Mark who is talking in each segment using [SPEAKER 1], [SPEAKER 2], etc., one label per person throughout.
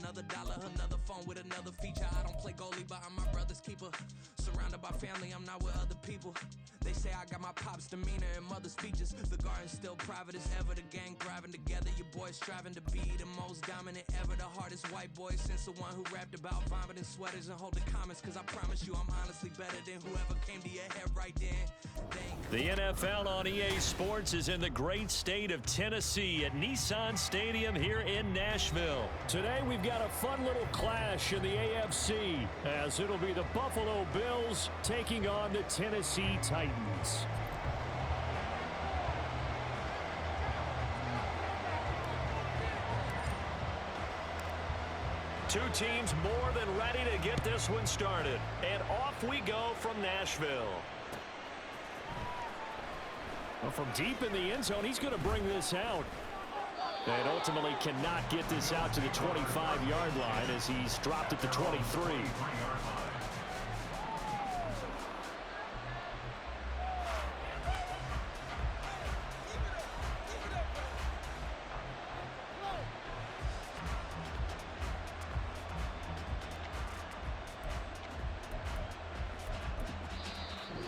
[SPEAKER 1] another dollar, another phone with another feature. I don't play goalie, but I'm my brother's keeper. Surrounded by family, I'm not with other people. They say I got my pop's demeanor and mother's features. The garden's still private as ever. The gang thriving together. Your boys striving to be the most dominant ever. The hardest white boy since the one who rapped about vomiting sweaters and holding comments. Cause I promise you I'm honestly better than whoever came to your head right then.
[SPEAKER 2] The NFL on EA Sports is in the great state of Tennessee at Nissan Stadium here in Nashville. Today we've got a fun little clash in the AFC as it'll be the Buffalo Bills taking on the Tennessee Titans. Two teams more than ready to get this one started. And off we go from Nashville. Well, from deep in the end zone, he's going to bring this out. And ultimately cannot get this out to the 25-yard line as he's dropped at the 23.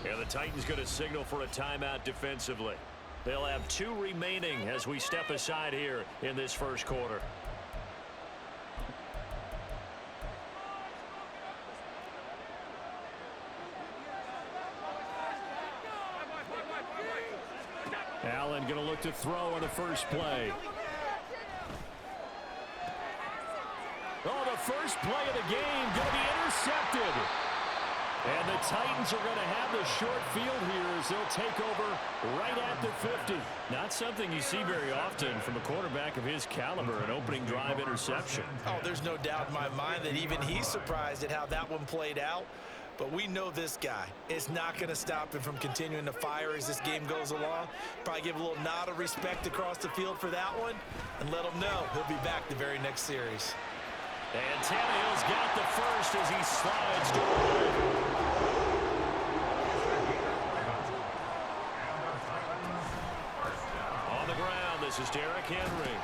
[SPEAKER 2] And the Titans going to signal for a timeout defensively. They'll have 2 remaining as we step aside here in this first quarter. Allen going to look to throw on the first play. Oh, the first play of the game going to be intercepted. And the Titans are going to have the short field here as they'll take over right at the 50. Not something you see very often from a quarterback of his caliber, an opening drive interception.
[SPEAKER 3] Oh, there's no doubt in my mind that even he's surprised at how that one played out. But we know this guy. It's not going to stop him from continuing to fire as this game goes along. Probably give a little nod of respect across the field for that one and let him know he'll be back the very next series.
[SPEAKER 2] And Tannehill's got the first as he slides to the right. On the ground, this is Derrick Henry.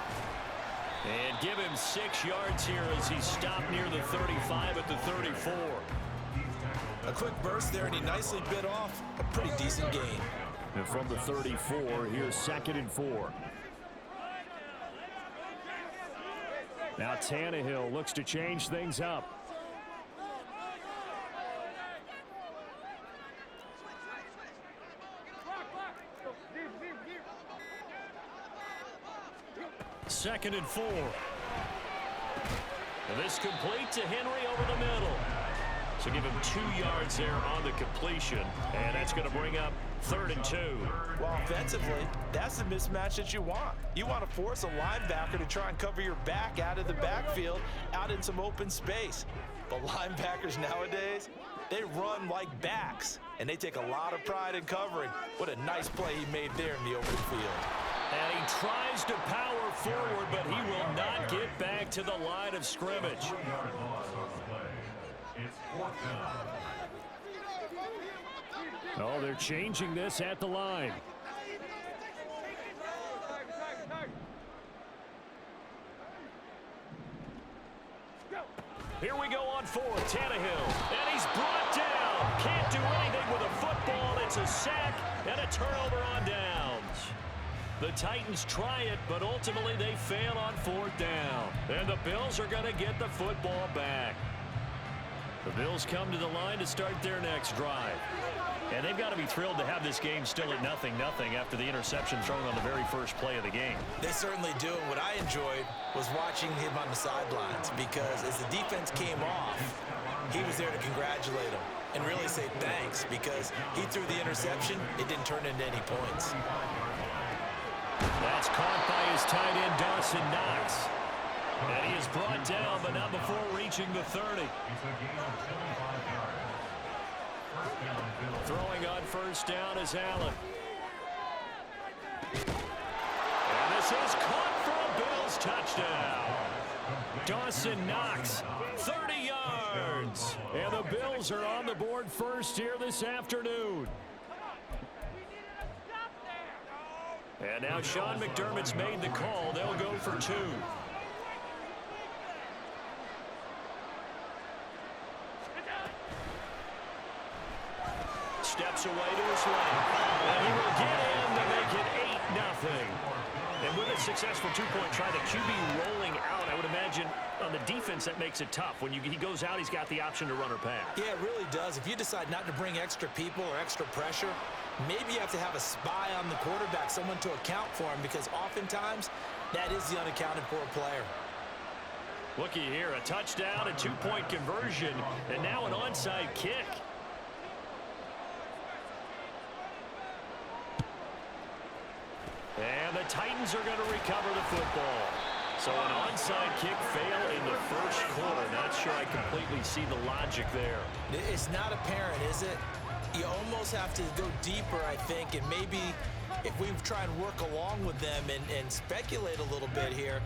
[SPEAKER 2] And give him 6 yards here as he's stopped near the 35 at the 34.
[SPEAKER 3] A quick burst there, and he nicely bit off a pretty decent gain.
[SPEAKER 2] And from the 34, here's 2nd and 4. Now Tannehill looks to change things up. Second and 4. And this complete to Henry over the middle. So give him 2 yards there on the completion. And that's going to bring up 3rd and 2.
[SPEAKER 3] Well, offensively, that's the mismatch that you want. You want to force a linebacker to try and cover your back out of the backfield, out in some open space. But linebackers nowadays, they run like backs, and they take a lot of pride in covering. What a nice play he made there in the open field.
[SPEAKER 2] And he tries to power forward, but he will not get back to the line of scrimmage. Oh, they're changing this at the line. Here we go on 4th, Tannehill. And he's brought down. Can't do anything with a football. It's a sack and a turnover on downs. The Titans try it, but ultimately they fail on 4th down. And the Bills are going to get the football back. The Bills come to the line to start their next drive. And they've got to be thrilled to have this game still at 0-0 after the interception thrown on the very first play of the game.
[SPEAKER 3] They certainly do. And what I enjoyed was watching him on the sidelines, because as the defense came off, he was there to congratulate them and really say thanks, because he threw the interception. It didn't turn into any points.
[SPEAKER 2] That's caught by his tight end, Dawson Knox. And he is brought down, but not before reaching the 30. Throwing on 1st down is Allen. And this is caught for a Bills touchdown. Dawson Knox, 30 yards. And the Bills are on the board first here this afternoon. And now Sean McDermott's made the call. They'll go for 2. steps away to his left. And he will get in to make it 8-0. And with a successful two-point try, the QB rolling out, I would imagine on the defense that makes it tough. When he goes out, he's got the option to run or pass.
[SPEAKER 3] Yeah, it really does. If you decide not to bring extra people or extra pressure, maybe you have to have a spy on the quarterback, someone to account for him, because oftentimes that is the unaccounted for player.
[SPEAKER 2] Looky here, a touchdown, a two-point conversion, and now an onside kick. And the Titans are going to recover the football. So an onside kick fail in the first quarter. Not sure I completely see the logic there.
[SPEAKER 3] It's not apparent, is it? You almost have to go deeper, I think, and maybe if we try and work along with them and speculate a little bit here,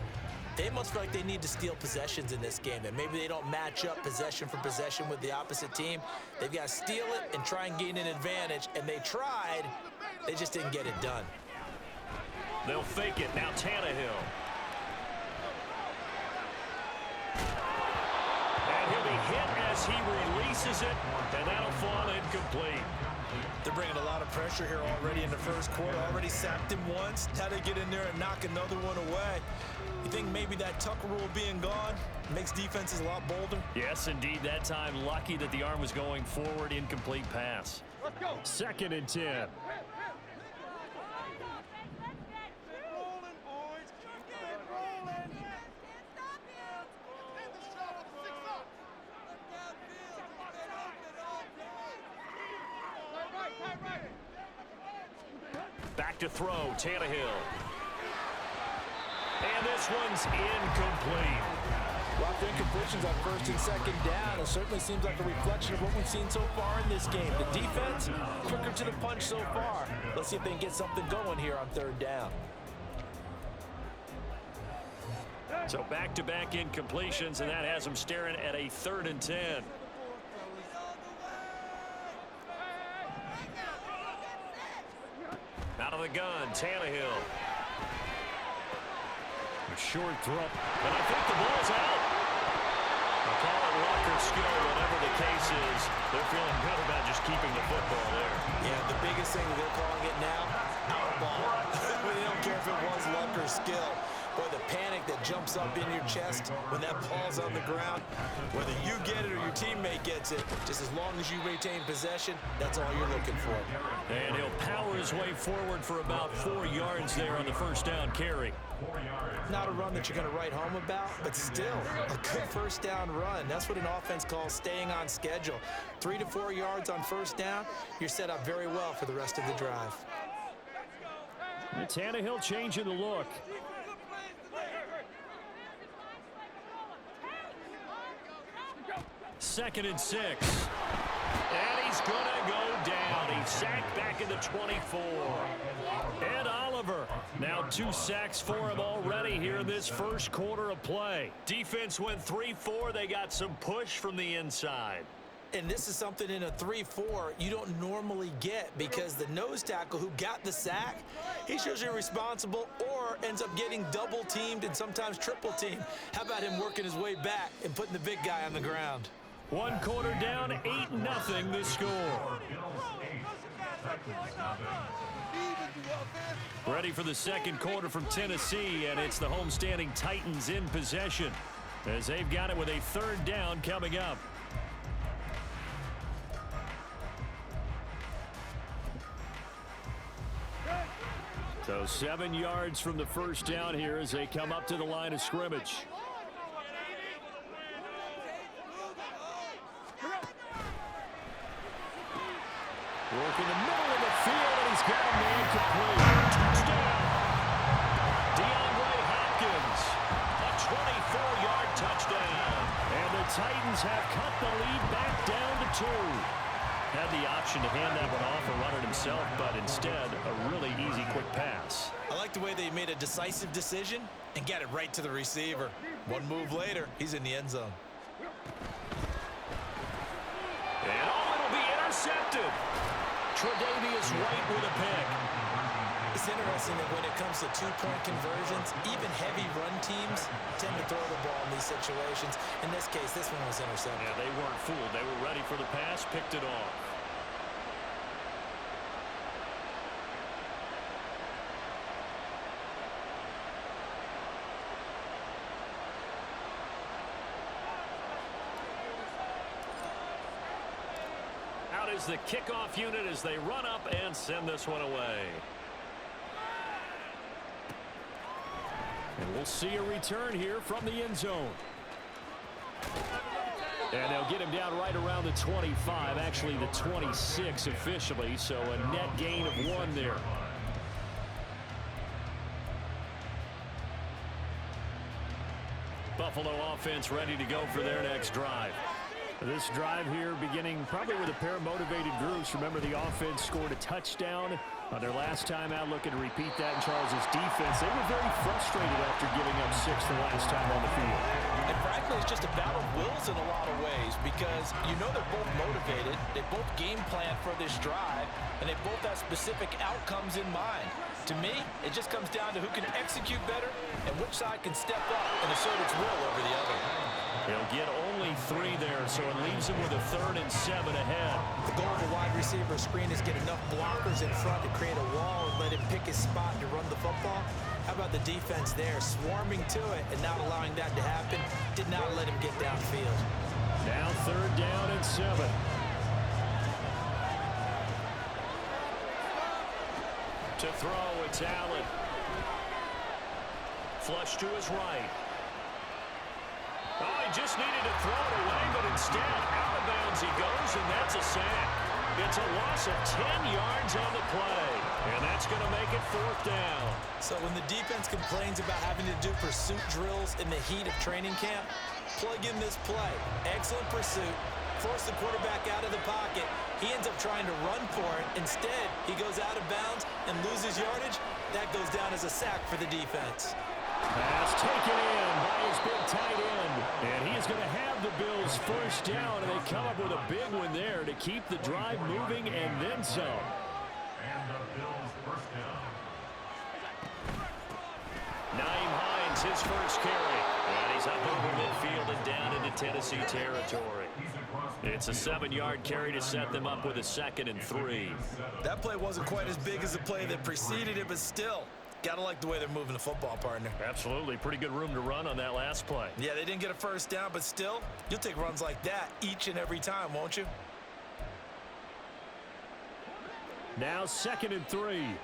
[SPEAKER 3] they must feel like they need to steal possessions in this game, and maybe they don't match up possession for possession with the opposite team. They've got to steal it and try and gain an advantage, and they tried. They just didn't get it done.
[SPEAKER 2] They'll fake it. Now Tannehill. And he'll be hit as he releases it, and that'll fall incomplete.
[SPEAKER 3] They're bringing a lot of pressure here already in the first quarter. Already sacked him once. Now they get in there and knock another one away. You think maybe that Tucker rule being gone makes defenses a lot bolder?
[SPEAKER 2] Yes, indeed. That time, lucky that the arm was going forward. Incomplete pass. Let's go. 2nd and 10. Back to throw, Tannehill. And this one's incomplete.
[SPEAKER 3] Lots of incompletions on 1st and 2nd down. It certainly seems like a reflection of what we've seen so far in this game. The defense, quicker to the punch so far. Let's see if they can get something going here on 3rd down.
[SPEAKER 2] So back-to-back incompletions, and that has them staring at a 3rd and 10. Out of the gun, Tannehill. A short throw, and I think the ball's out. I'll call it luck or skill, whatever the case is. They're feeling good about just keeping the football there.
[SPEAKER 3] Yeah, the biggest thing that they're calling it now, our ball. They don't care if it was luck or skill. Boy, the panic that jumps up in your chest when that ball's on the ground, whether you get it or your teammate gets it, just as long as you retain possession, that's all you're looking for.
[SPEAKER 2] And he'll power his way forward for about 4 yards there on the 1st down carry.
[SPEAKER 3] Not a run that you're going to write home about, but still a good 1st down run. That's what an offense calls staying on schedule. 3 to 4 yards on 1st down, you're set up very well for the rest of the drive.
[SPEAKER 2] And Tannehill changing the look. 2nd and 6. And he's going to go down. He's sacked back in the 24. And Oliver, now 2 sacks for him already here in this first quarter of play. Defense went 3-4. They got some push from the inside.
[SPEAKER 3] And this is something in a 3-4 you don't normally get, because the nose tackle who got the sack, he's usually responsible or ends up getting double teamed and sometimes triple teamed. How about him working his way back and putting the big guy on the ground?
[SPEAKER 2] 1 quarter down, 8-0 the score. Ready for the 2nd quarter from Tennessee, and it's the homestanding Titans in possession as they've got it with a 3rd down coming up. So 7 yards from the 1st down here as they come up to the line of scrimmage. Working the middle of the field, and he's got a man complete. Touchdown. DeAndre Hopkins, a 24-yard touchdown. And the Titans have cut the lead back down to 2. Had the option to hand that one off or run it himself, but instead, a really easy, quick pass.
[SPEAKER 3] I like the way they made a decisive decision and got it right to the receiver. 1 move later, he's in the end zone.
[SPEAKER 2] And it'll be intercepted. Tre'Davious White with a pick.
[SPEAKER 3] It's interesting that when it comes to 2-point conversions, even heavy run teams tend to throw the ball in these situations. In this case, this one was intercepted.
[SPEAKER 2] Yeah, they weren't fooled. They were ready for the pass, picked it off. is the kickoff unit as they run up and send this one away. And we'll see a return here from the end zone. And they'll get him down right around the 25, actually the 26 officially, so a net gain of 1 there. Buffalo offense ready to go for their next drive. This drive here beginning probably with a pair of motivated groups. Remember, the offense scored a touchdown on their last time out, looking to repeat that in Charles's defense. They were very frustrated after giving up 6 the last time on the field.
[SPEAKER 3] And frankly, it's just a battle of wills in a lot of ways because you know they're both motivated. They both game plan for this drive, and they both have specific outcomes in mind. To me, it just comes down to who can execute better and which side can step up and assert its will over the other.
[SPEAKER 2] He'll get only 3 there, so it leaves him with a 3rd and 7 ahead.
[SPEAKER 4] The goal of a wide receiver screen is get enough blockers in front to create a wall and let him pick his spot to run the football. How about the defense there, swarming to it and not allowing that to happen? Did not let him get downfield.
[SPEAKER 2] Now 3rd down and 7. To throw, it's Allen. Flush to his right. Oh, he just needed to throw it away, but instead, out of bounds he goes, and that's a sack. It's a loss of 10 yards on the play, and that's going to make it 4th down.
[SPEAKER 4] So when the defense complains about having to do pursuit drills in the heat of training camp, plug in this play. Excellent pursuit. Force the quarterback out of the pocket. He ends up trying to run for it. Instead, he goes out of bounds and loses yardage. That goes down as a sack for the defense.
[SPEAKER 2] Pass taken in by his big tight end. And he is going to have the Bills 1st down, and they come up with a big one there to keep the drive moving and then some.
[SPEAKER 5] And the Bills 1st down.
[SPEAKER 2] Naeem Hines, his first carry. And he's up over midfield and down into Tennessee territory. It's a 7-yard carry to set them up with a 2nd and 3.
[SPEAKER 3] That play wasn't quite as big as the play that preceded it, but still, gotta like the way they're moving the football, partner.
[SPEAKER 2] Absolutely. Pretty good room to run on that last play.
[SPEAKER 3] Yeah, they didn't get a 1st down, but still, you'll take runs like that each and every time, won't you?
[SPEAKER 2] Now 2nd and 3.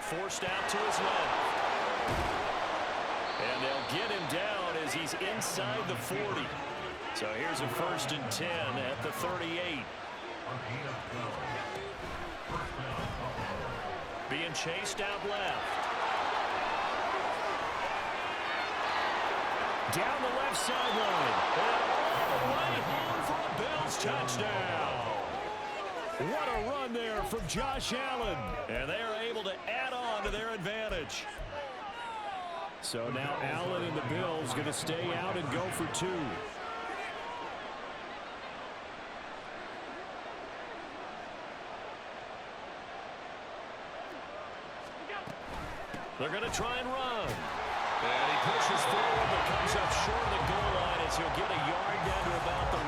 [SPEAKER 2] Forced out to his left. And they'll get him down as he's inside the 40. So here's a 1st and 10 at the 38. Being chased out left. Down the left sideline. And all the way home for a Bills touchdown. What a run there from Josh Allen. And they are able to add on to their advantage. So now Allen and the Bills going to stay out and go for 2. They're going to try and run. And he pushes forward but comes up short of the goal line as he'll get a yard down to about the 1.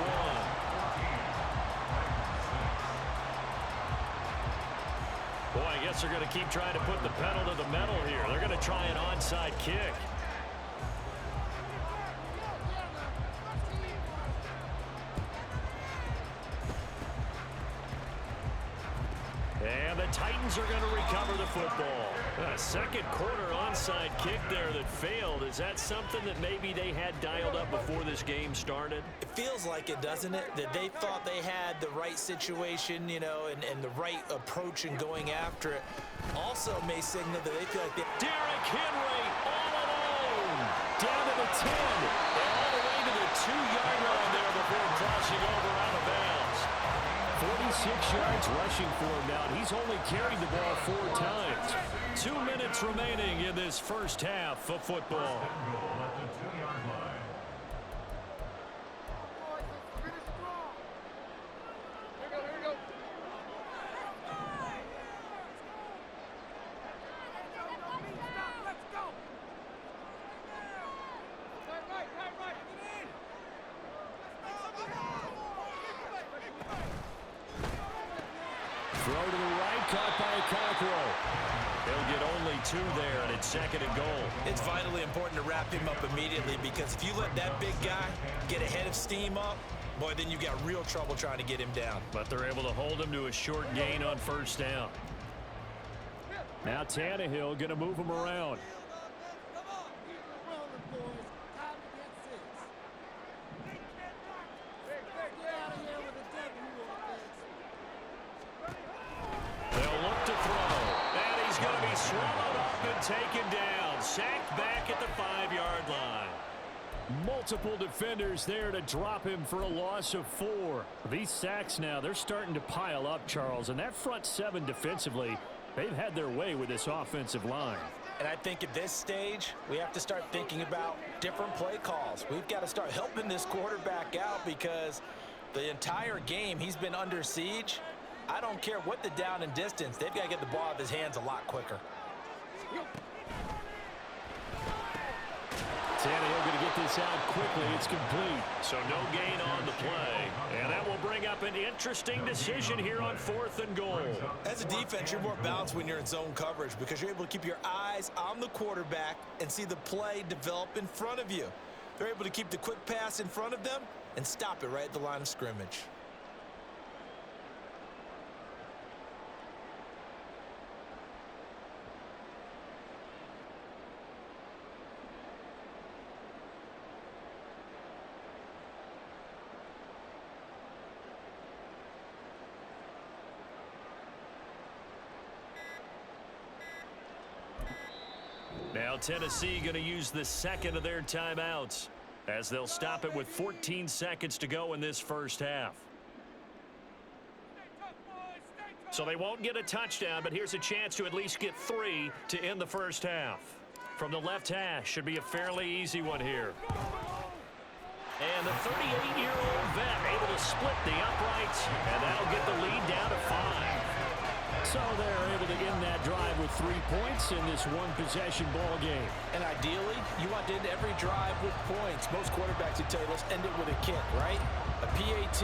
[SPEAKER 2] Boy, I guess they're going to keep trying to put the pedal to the metal here. They're going to try an onside kick. And the Titans are going to recover the football. A 2nd quarter onside kick there that failed. Is that something that maybe they had dialed up before this game started?
[SPEAKER 4] It feels like it, doesn't it? That they thought they had the right situation, you know, and the right approach in going after it. Also may signal that they feel like they...
[SPEAKER 2] Derrick Henry all alone. Down to the 10. And all the way to the 2-yard line there before crossing over out of bounds. 46 yards rushing for him now. He's only carried the ball 4 times. 2 minutes remaining in this first half of football. Throw to the right, caught by Cockrell. He'll get only 2 there, and it's 2nd and goal.
[SPEAKER 4] It's vitally important to wrap him up immediately because if you let that big guy get a head of steam up, boy, then you got real trouble trying to get him down.
[SPEAKER 2] But they're able to hold him to a short gain on 1st down. Now Tannehill going to move him around. They'll look to throw. And he's going to be swallowed up and taken down. Sacked back at the 5-yard line. Multiple defenders there to drop him for a loss of 4. These sacks now, they're starting to pile up, Charles. And that front 7 defensively, they've had their way with this offensive line.
[SPEAKER 4] And I think at this stage, we have to start thinking about different play calls. We've got to start helping this quarterback out because the entire game he's been under siege. I don't care what the down and distance. They've got to get the ball out of his hands a lot quicker.
[SPEAKER 2] Tannehill going to get this out quickly. It's complete. So no gain on the play. And that will bring up an interesting decision here on 4th and goal.
[SPEAKER 4] As a defense, you're more balanced when you're in zone coverage because you're able to keep your eyes on the quarterback and see the play develop in front of you. They're able to keep the quick pass in front of them and stop it right at the line of scrimmage.
[SPEAKER 2] Now Tennessee going to use the 2nd of their timeouts as they'll stop it with 14 seconds to go in this 1st half. So they won't get a touchdown, but here's a chance to at least get 3 to end the 1st half. From the left hash, should be a fairly easy one here. And the 38-year-old vet able to split the uprights, and that'll get the lead down to 5. So they're able to end that drive with 3 points in this one-possession ball game.
[SPEAKER 4] And ideally, you want to end every drive with points. Most quarterbacks would tell you, let's end it with a kick, right? A PAT,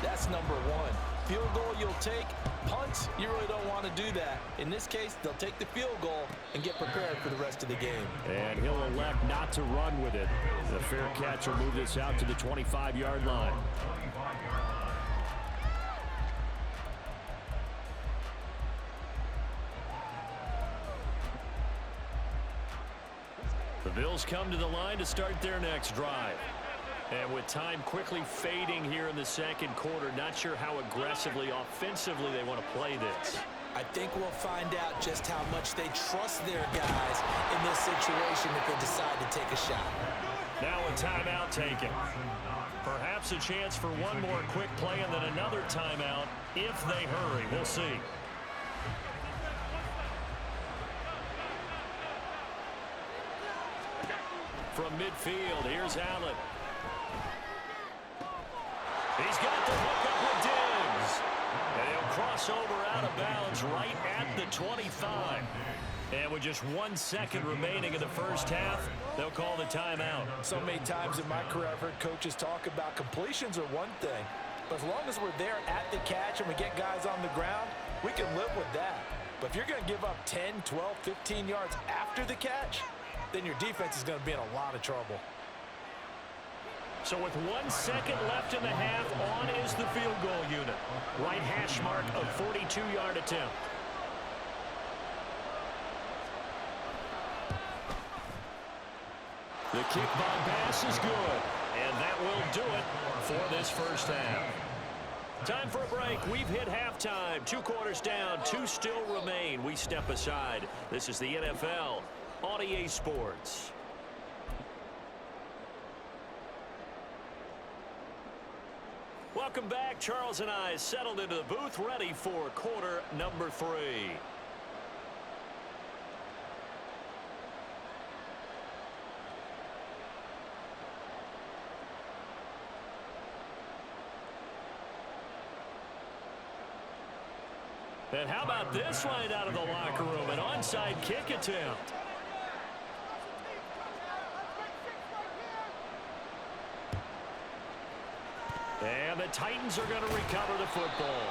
[SPEAKER 4] that's number 1. Field goal you'll take. Punts, you really don't want to do that. In this case, they'll take the field goal and get prepared for the rest of the game.
[SPEAKER 2] And he'll elect not to run with it. The fair catch will move this out to the 25-yard line. The Bills come to the line to start their next drive. And with time quickly fading here in the 2nd quarter, not sure how aggressively, offensively they want to play this.
[SPEAKER 4] I think we'll find out just how much they trust their guys in this situation if they decide to take a shot.
[SPEAKER 2] Now a timeout taken. Perhaps a chance for one more quick play and then another timeout if they hurry. We'll see. From midfield, here's Allen. He's got the hook up with Diggs. And he'll cross over out of bounds right at the 25. And with just 1 second remaining in the 1st half, they'll call the timeout.
[SPEAKER 4] So many times in my career, I've heard coaches talk about completions are one thing. But as long as we're there at the catch and we get guys on the ground, we can live with that. But if you're going to give up 10, 12, 15 yards after the catch, then your defense is going to be in a lot of trouble.
[SPEAKER 2] So with 1 second left in the half, on is the field goal unit. Right hash mark of 42-yard attempt. The kick by pass is good. And that will do it for this 1st half. Time for a break. We've hit halftime. 2 quarters down, 2 still remain. We step aside. This is the NFL on EA Sports. Welcome back. Charles and I settled into the booth, ready for quarter number 3. And how about this line out of the locker room? An onside kick attempt. And the Titans are going to recover the football.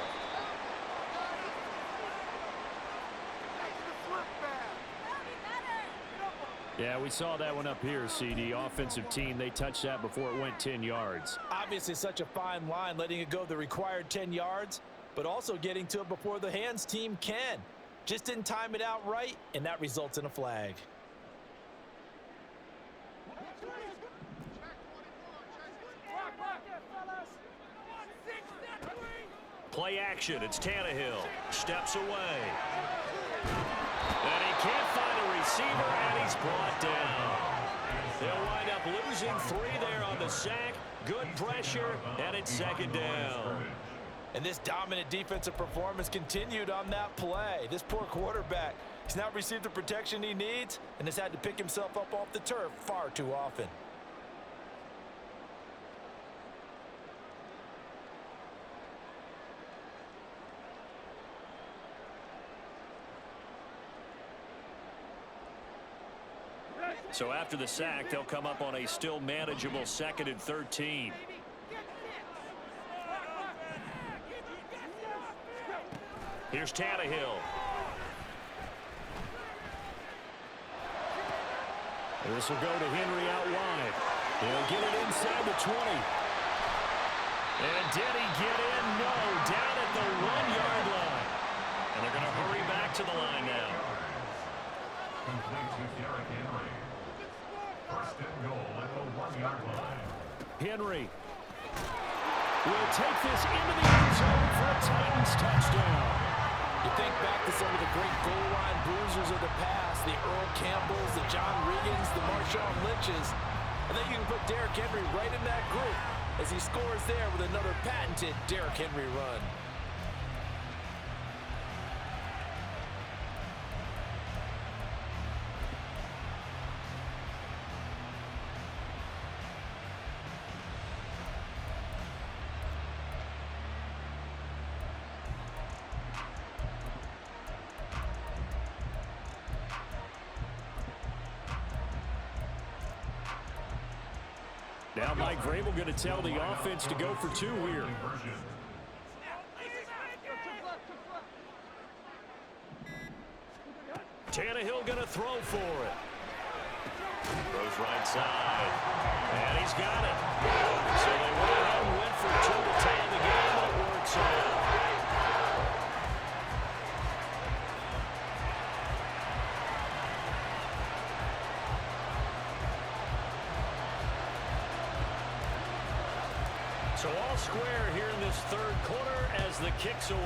[SPEAKER 2] Yeah, we saw that one up here, CD. Offensive team, they touched that before it went 10 yards.
[SPEAKER 4] Obviously such a fine line, letting it go the required 10 yards, but also getting to it before the hands team can. Just didn't time it out right, and that results in a flag.
[SPEAKER 2] Play action. It's Tannehill. Steps away. And he can't find a receiver, and he's brought down. They'll wind up losing 3 there on the sack. Good pressure, and it's second down.
[SPEAKER 4] And this dominant defensive performance continued on that play. This poor quarterback, he's not received the protection he needs and has had to pick himself up off the turf far too often.
[SPEAKER 2] So after the sack, they'll come up on a still manageable 2nd and 13. Here's Tannehill. This will go to Henry out wide. He'll get it inside the 20. And did he get in? No, down at the 1-yard line. And they're going to hurry back to the line now.
[SPEAKER 5] Complete to Derrick Henry. First and goal at the 1-yard line.
[SPEAKER 2] Henry will take this into the end zone for a Titans touchdown.
[SPEAKER 4] You think back to some of the great goal line bruisers of the past, the Earl Campbells, the John Regans, the Marshawn Lynches. I think you can put Derrick Henry right in that group as he scores there with another patented Derrick Henry run.
[SPEAKER 2] Now Mike Vrabel going to tell the offense to go for 2 here. Tannehill going to throw for it. Throws right side. And he's got it. So they went ahead and went for 2 to tie the game. It works out. So all square here in this 3rd quarter as the kick's away.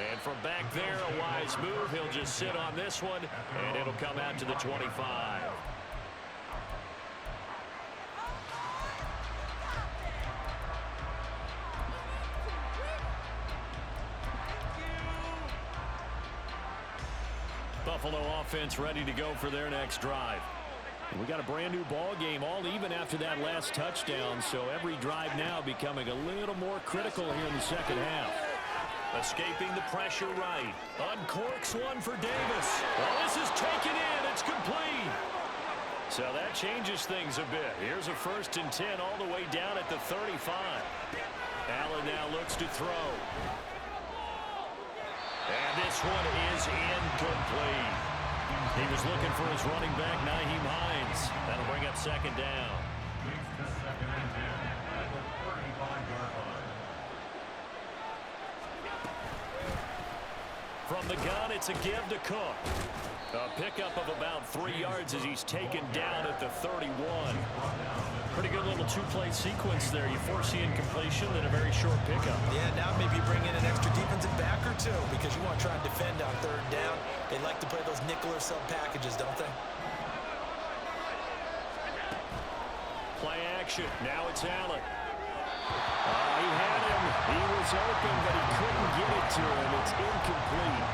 [SPEAKER 2] And from back there, a wise move. He'll just sit on this one, and it'll come out to the 25. Buffalo offense ready to go for their next drive. We got a brand new ball game, all even after that last touchdown, so every drive now becoming a little more critical here in the second half. Escaping the pressure right. Uncorks one for Davis. Well, this is taken in. It's complete. So that changes things a bit. Here's a 1st and 10 all the way down at the 35. Allen now looks to throw. And this one is incomplete. He was looking for his running back, Nyheim Hines. That'll bring up 2nd down.
[SPEAKER 5] Leads to 2nd and 10 at the 35-yard line.
[SPEAKER 2] From the gun, it's a give to Cook. A pickup of about 3 yards as he's taken down at the 31. Pretty good little 2-play sequence there. You force the incompletion, then a very short pickup.
[SPEAKER 4] Yeah, now maybe you bring in an extra defensive back or 2 because you want to try and defend on 3rd down. They like to play those nickel or sub packages, don't they?
[SPEAKER 2] Play action. Now it's Allen. He had him. He was open, but he couldn't get it to him. It's incomplete.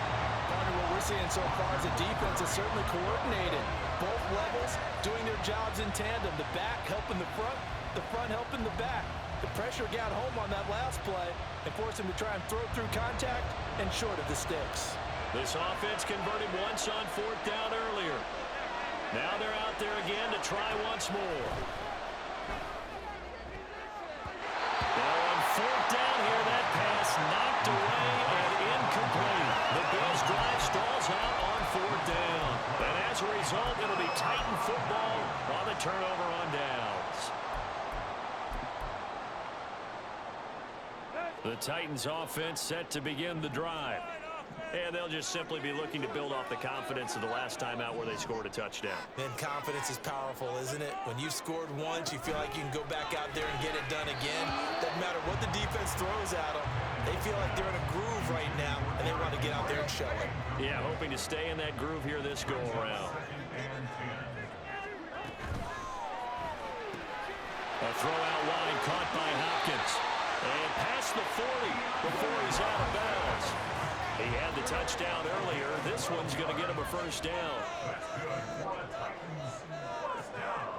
[SPEAKER 4] Partner, what we're seeing so far is the defense is certainly coordinated. Both levels doing their jobs in tandem. The back helping the front helping the back. The pressure got home on that last play and forced him to try and throw through contact and short of the sticks.
[SPEAKER 2] This offense converted once on 4th down earlier. Now they're out there again to try once more. Now on 4th down here, that pass knocked away and incomplete. The result, it'll be Titan football on the turnover on downs. The Titans offense set to begin the drive. And they'll just simply be looking to build off the confidence of the last time out where they scored a touchdown.
[SPEAKER 4] And confidence is powerful, isn't it? When you've scored once, you feel like you can go back out there and get it done again. Doesn't matter what the defense throws at them. They feel like they're in a groove right now, and they want to get out there and show it.
[SPEAKER 2] Yeah, hoping to stay in that groove here this go-around. A throw out wide caught by Hopkins. And past the 40 before he's out of bounds. He had the touchdown earlier. This one's going to get him a first down.
[SPEAKER 5] That's good for the Titans. First down.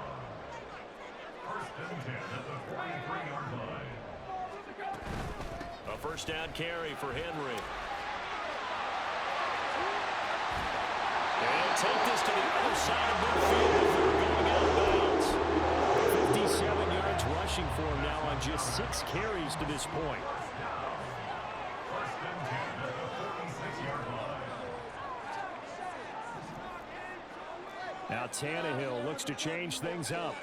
[SPEAKER 5] First and 10 at the 43-yard line.
[SPEAKER 2] A first down carry for Henry. And take this to the other side of midfield before going out of bounds. 57 yards rushing for him now on just 6 carries to this point.
[SPEAKER 5] First and 10 at the 46-yard line.
[SPEAKER 2] Now Tannehill looks to change things up.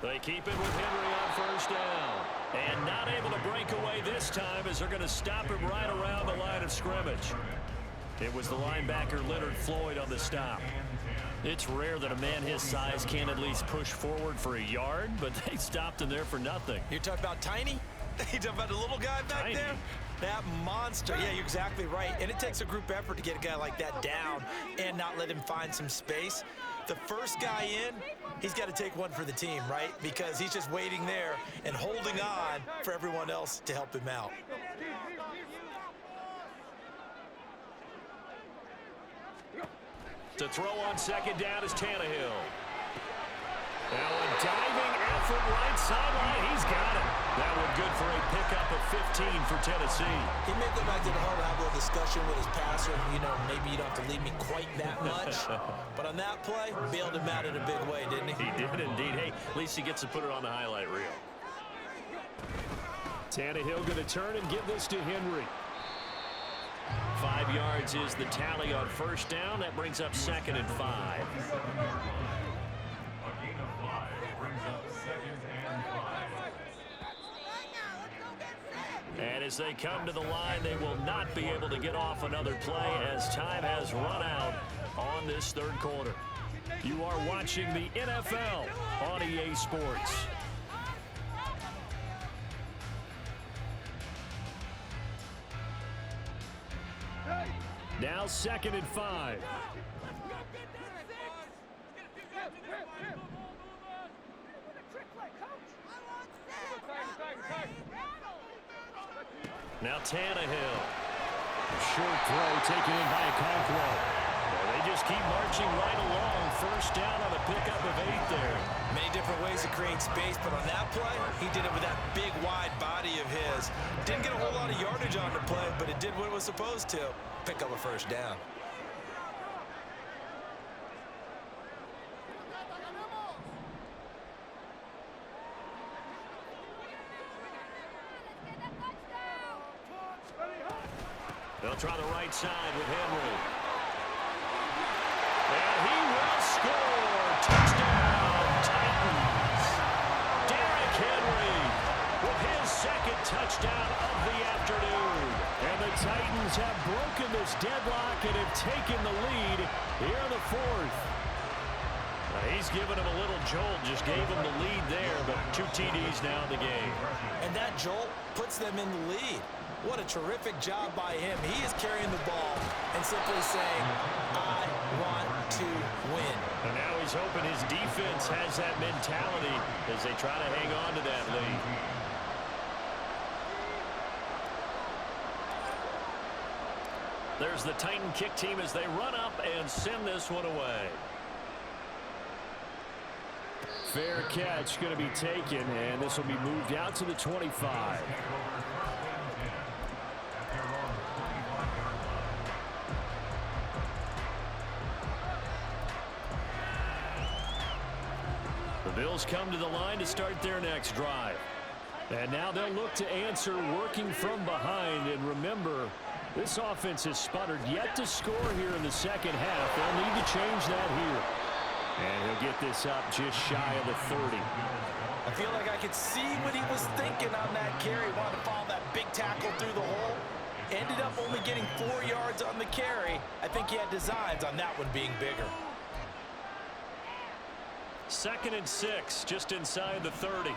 [SPEAKER 2] They keep it with Henry on first down. And not able to break away this time as they're going to stop him right around the line of scrimmage. It was the linebacker Leonard Floyd on the stop. It's rare that a man his size can at least push forward for a yard, but they stopped him there for nothing.
[SPEAKER 4] You're talking about Tiny? You're talking about the little guy back
[SPEAKER 2] Tiny.
[SPEAKER 4] there? That monster. Yeah, you're exactly right. And it takes a group effort to get a guy like that down and not let him find some space. The first guy in, he's got to take one for the team, right? Because he's just waiting there and holding on for everyone else to help him out.
[SPEAKER 2] To throw on second down is Tannehill. Now a diving effort right sideline. He's got it. That one good for a pickup of 15 for Tennessee.
[SPEAKER 4] He may go back to the huddle and have a little discussion with his passer. You know, maybe you don't have to leave me quite that much. But on that play, bailed him out in a big way, didn't he?
[SPEAKER 2] He did indeed. Hey, at least he gets to put it on the highlight reel. Tannehill going to turn and give this to Henry. 5 yards is the tally on first down. That brings up second and 5.
[SPEAKER 5] A gain of 5 brings up second and 5.
[SPEAKER 2] And as they come to the line, they will not be able to get off another play as time has run out on this third quarter. You are watching the NFL on EA Sports. Now second and 5. Now Tannehill. Short throw taken in by Okonkwo. Well, they just keep marching right along. First down on a pickup of 8 there.
[SPEAKER 4] Many different ways to create space, but on that play, he did it with that big, wide body of his. Didn't get a whole lot of yardage on the play, but it did what it was supposed to. Pick up a first down.
[SPEAKER 2] They'll try the right side with Henry. And he will score. Touchdown, Titans. Derrick Henry with his second touchdown of the afternoon. And the Titans have broken this deadlock and have taken the lead here in the fourth. He's given him a little jolt, just gave him the lead there, but 2 TDs now in the game.
[SPEAKER 4] And that jolt puts them in the lead. What a terrific job by him. He is carrying the ball and simply saying, I want to win.
[SPEAKER 2] And now he's hoping his defense has that mentality as they try to hang on to that lead. There's the Titan kick team as they run up and send this one away. Fair catch going to be taken, and this will be moved out to the 25. The Bills come to the line to start their next drive. And now they'll look to answer working from behind. And remember, This offense has sputtered yet to score here in the second half. They'll need to change that here. And he'll get this up just shy of the 30.
[SPEAKER 3] I feel like I could see what he was thinking on that carry. Wanted to follow that big tackle through the hole. Ended up only getting 4 yards on the carry. I think he had designs on that one being bigger.
[SPEAKER 2] 2nd and 6, just inside the 30.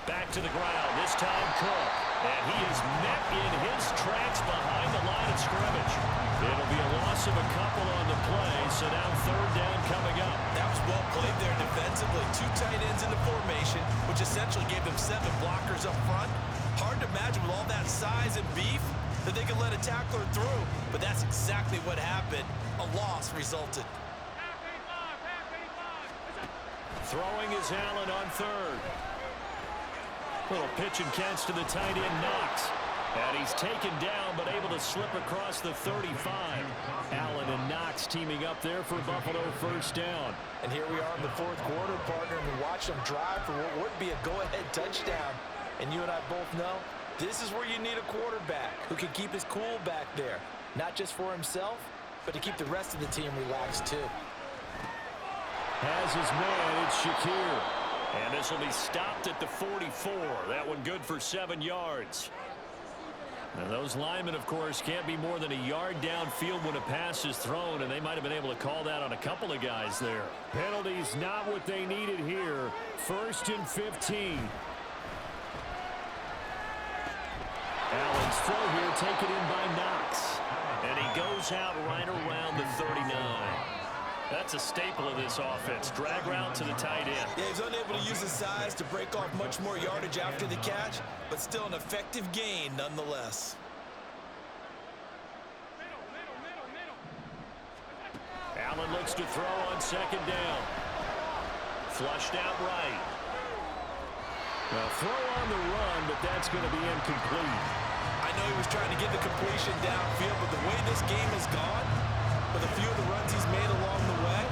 [SPEAKER 2] Back to the ground, this time Cook. And he is met in his tracks behind the line of scrimmage. It'll be a loss of a couple on the play, so now 3rd down coming up.
[SPEAKER 3] That was well played there defensively. 2 tight ends in the formation, which essentially gave them 7 blockers up front. Hard to imagine with all that size and beef that they could let a tackler through, but that's exactly what happened. A loss resulted.
[SPEAKER 2] Throwing is Allen on 3rd. Little pitch and catch to the tight end, Knox. And he's taken down, but able to slip across the 35. Allen and Knox teaming up there for Buffalo 1st down.
[SPEAKER 3] And here we are in the 4th quarter, partner, and we watch them drive for what would be a go-ahead touchdown. And you and I both know this is where you need a quarterback who can keep his cool back there. Not just for himself, but to keep the rest of the team relaxed too.
[SPEAKER 2] Has his man, it's Shakir. And this will be stopped at the 44. That one good for 7 yards. Now those linemen, of course, can't be more than a yard downfield when a pass is thrown, and they might have been able to call that on a couple of guys there. Penalties not what they needed here. 1st and 15. Allen's throw here taken in by Knox. And he goes out right around the 39. That's a staple of this offense. Drag route to the tight end.
[SPEAKER 3] Yeah, he's unable to use his size to break off much more yardage after the catch, but still an effective gain nonetheless.
[SPEAKER 2] Allen looks to throw on 2nd down. Flushed out right. Now throw on the run, but that's going to be incomplete.
[SPEAKER 3] I know he was trying to get the completion downfield, but the way this game has gone, with a few of the runs he's made along the way,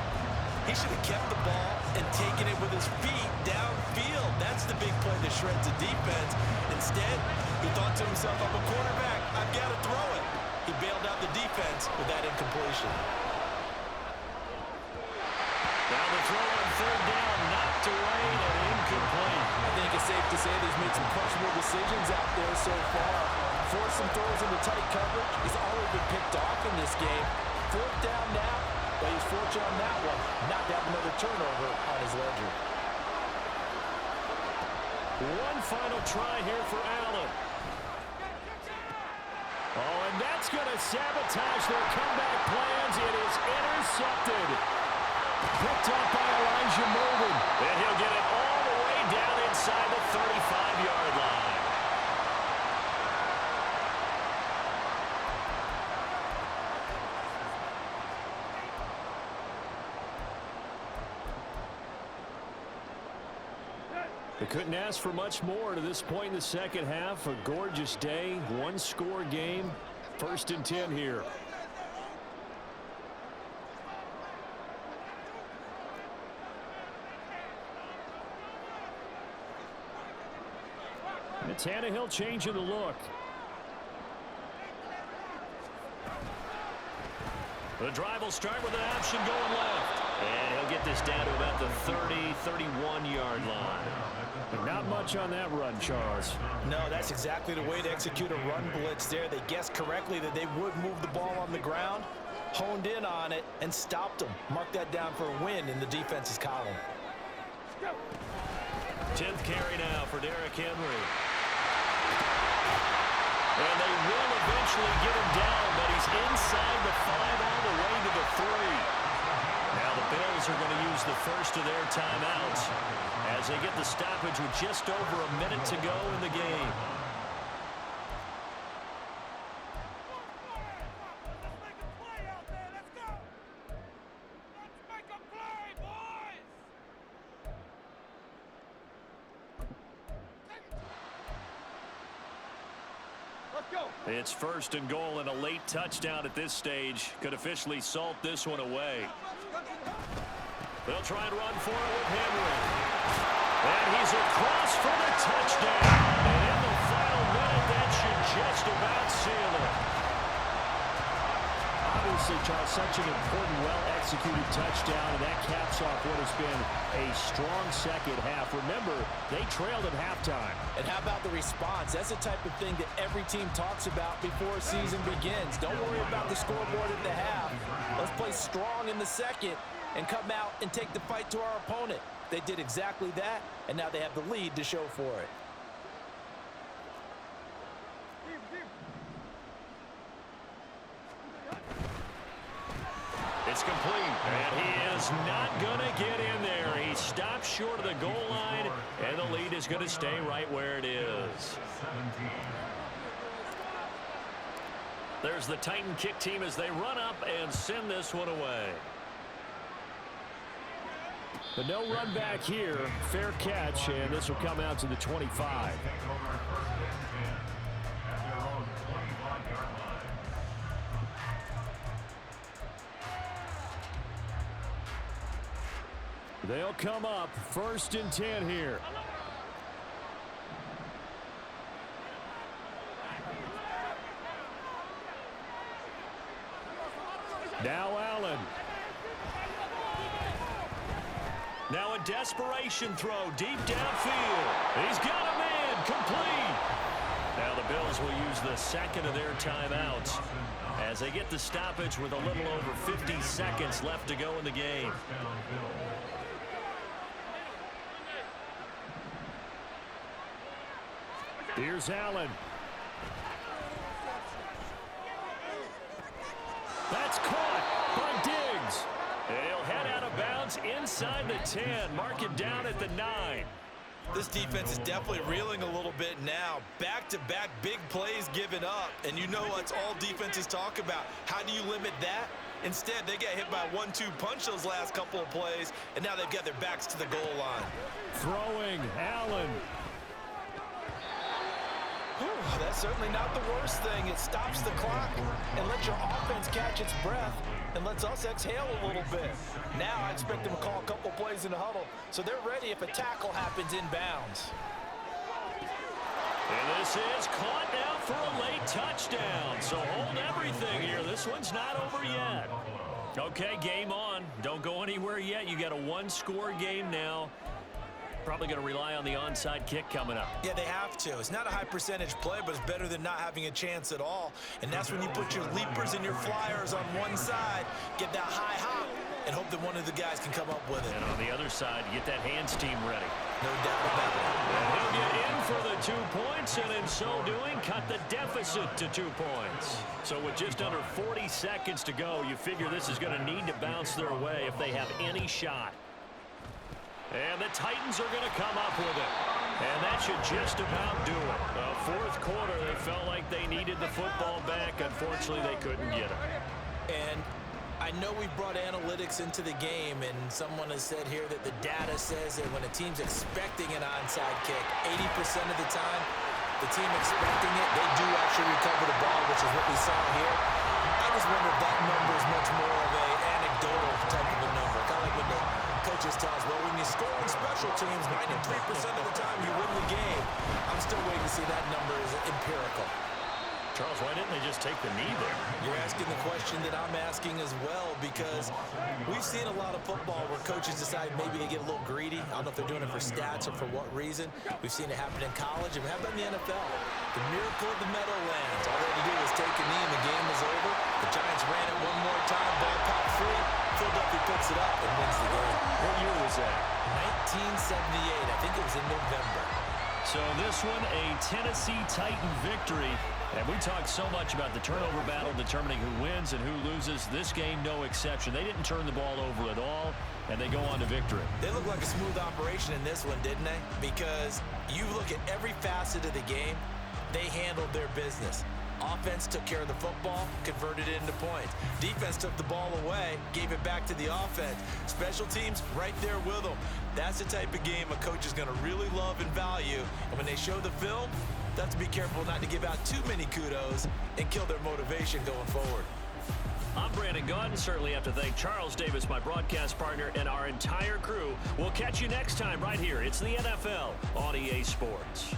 [SPEAKER 3] he should have kept the ball and taken it with his feet downfield. That's the big play that shreds the defense. Instead, he thought to himself, I'm a quarterback, I've got to throw it. He bailed out the defense with that incompletion.
[SPEAKER 2] Now the throw on 3rd down, knocked away and incomplete.
[SPEAKER 3] I think it's safe to say that he's made some questionable decisions out there so far. Forced some throws into tight coverage. He's already been picked off in this game. 4th down now, but he's fortunate on that one. Not to have another turnover on his ledger.
[SPEAKER 2] One final try here for Allen. Oh, and that's going to sabotage their comeback plans. It is intercepted. Picked up by Elijah Molden. And he'll get it all the way down inside the 35-yard line. They couldn't ask for much more to this point in the second half. A gorgeous day, 1-score game. 1st and 10 here. And Tannehill changing the look. The drive will start with an option going left. And he'll get this down to about the 30, 31-yard line. But not much on that run, Charles.
[SPEAKER 3] No, that's exactly the way to execute a run blitz there. They guessed correctly that they would move the ball on the ground, honed in on it, and stopped them. Mark that down for a win in the defense's column.
[SPEAKER 2] 10th carry now for Derrick Henry. And they will eventually get him down, but he's inside the 5 all the way to the 3. Now the Bills are going to use the first of their timeouts as they get the stoppage with just over a minute to go in the game. It's 1st and goal, and a late touchdown at this stage could officially salt this one away. They'll try and run for it with Henry. And he's across for the touchdown. And in the final minute, just about seal it.
[SPEAKER 6] Obviously, Charles, such an important, well-executed touchdown, and that caps off what has been a strong second half. Remember, they trailed at halftime.
[SPEAKER 4] And how about the response? That's the type of thing that every team talks about before a season begins. Don't worry about the scoreboard at the half. Let's play strong in the second and come out and take the fight to our opponent. They did exactly that, and now they have the lead to show for it.
[SPEAKER 2] It's complete, and he is not going to get in there. He stops short of the goal line, and the lead is going to stay right where it is. There's the Titan kick team as they run up and send this one away.
[SPEAKER 6] But no run back here. Fair catch, and this will come out to the 25. They'll come up 1st and 10 here. Now Allen.
[SPEAKER 2] Now a desperation throw deep downfield. He's got a man complete. Now the Bills will use the second of their timeouts as they get the stoppage with a little over 50 seconds left to go in the game.
[SPEAKER 6] Here's Allen. That's caught by Diggs. He'll head out of bounds inside the 10. Mark it down at the 9.
[SPEAKER 3] This defense is definitely reeling a little bit now. Back-to-back big plays given up. And you know what all defenses talk about. How do you limit that? Instead, they got hit by a 1-2 punch those last couple of plays, and now they've got their backs to the goal line.
[SPEAKER 6] Throwing, Allen.
[SPEAKER 4] That's certainly not the worst thing. It stops the clock and lets your offense catch its breath and lets us exhale a little bit. Now I expect them to call a couple plays in the huddle so they're ready if a tackle happens inbounds.
[SPEAKER 2] And this is caught now for a late touchdown. So hold everything here. This one's not over yet. Okay, game on. Don't go anywhere yet. You got a one-score game now. Probably going to rely on the onside kick coming up.
[SPEAKER 4] Yeah, they have to. It's not a high percentage play, but it's better than not having a chance at all. And that's when you put your leapers and your flyers on one side, get that high hop, and hope that one of the guys can come up with it.
[SPEAKER 2] And on the other side, get that hands team ready.
[SPEAKER 4] No doubt about it.
[SPEAKER 2] And he'll get in for the 2 points, and in so doing, cut the deficit to 2 points. So with just under 40 seconds to go, you figure this is going to need to bounce their way if they have any shot. And the Titans are going to come up with it. And that should just about do it. The fourth quarter, they felt like they needed the football back. Unfortunately, they couldn't get it.
[SPEAKER 4] And I know we brought analytics into the game, and someone has said here that the data says that when a team's expecting an onside kick, 80% of the time, the team expecting it, they do actually recover the ball, which is what we saw here. I just wonder if that number is much more of an anecdotal type of a number. Kind of like when the coaches tell us, well, when you score on special teams, 93% of the time you win the game. I'm still waiting to see that number is empirical.
[SPEAKER 2] Charles, why didn't they just take the knee there?
[SPEAKER 4] You're asking the question that I'm asking as well, because we've seen a lot of football where coaches decide maybe they get a little greedy. I don't know if they're doing it for stats or for what reason. We've seen it happen in college, and we have it in the NFL. The miracle of the Meadowlands. All they had to do was take a knee, and the game was over. The Giants ran it one more time, ball popped free. Philadelphia picks it up and wins the game.
[SPEAKER 2] What year was that?
[SPEAKER 4] 1978. I think it was in November.
[SPEAKER 2] So this one, a Tennessee Titan victory. And we talked so much about the turnover battle determining who wins and who loses. This game, no exception. They didn't turn the ball over at all, and they go on to victory.
[SPEAKER 4] They look like a smooth operation in this one, didn't they? Because you look at every facet of the game, they handled their business. Offense took care of the football, converted it into points. Defense took the ball away, gave it back to the offense. Special teams right there with them. That's the type of game a coach is going to really love and value. And when they show the film, they have to be careful not to give out too many kudos and kill their motivation going forward.
[SPEAKER 2] I'm Brandon Gaudin. Certainly have to thank Charles Davis, my broadcast partner, and our entire crew. We'll catch you next time right here. It's the NFL on EA Sports.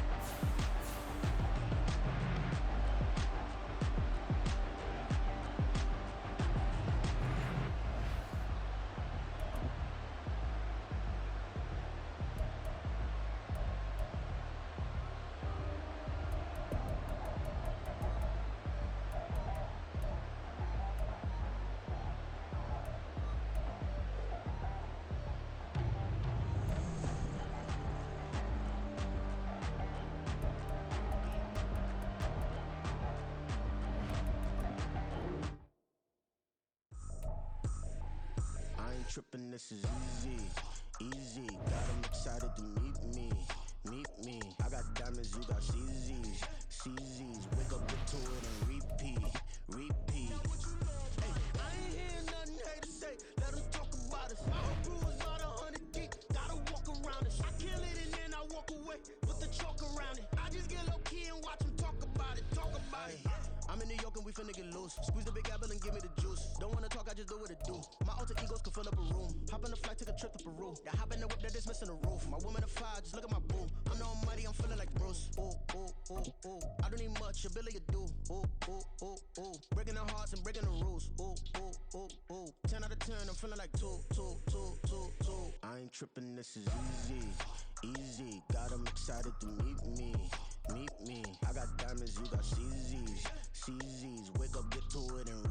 [SPEAKER 7] ain't tripping, this is easy, easy. Got 'em excited to meet me, meet me. I got diamonds, you got CZs, CZs. Wake up, get to it and repeat, repeat. Hey, I ain't hearing nothing haters say. Let 'em talk about us. My crew is about 100 deep. Gotta walk around us. I kill it and then I walk away. Put the chalk around it. I just get low key and watch 'em talk about it. Talk about it. I'm in New York and we finna get loose. Squeeze the big apple and give me the juice. Don't wanna talk, I just do what it do. My alter egos can fill up a room. Hop on the flight, take a trip to Peru. That hop in the whip that is missing the roof. My woman a fire, just look at my boo. I'm the almighty, I'm feeling like Bruce. Ooh, ooh, ooh, ooh. I don't need much, ability you do. Ooh, ooh, ooh, ooh. Breaking the hearts and breaking the rules. Ooh, ooh, ooh, ooh. 10 out of 10, I'm feeling like 2, 2, 2, 2, 2. I ain't tripping, this is easy, easy. Got 'em excited to meet me, meet me. I got diamonds, you got CZs, CZs. Wake up, get to it and repeat.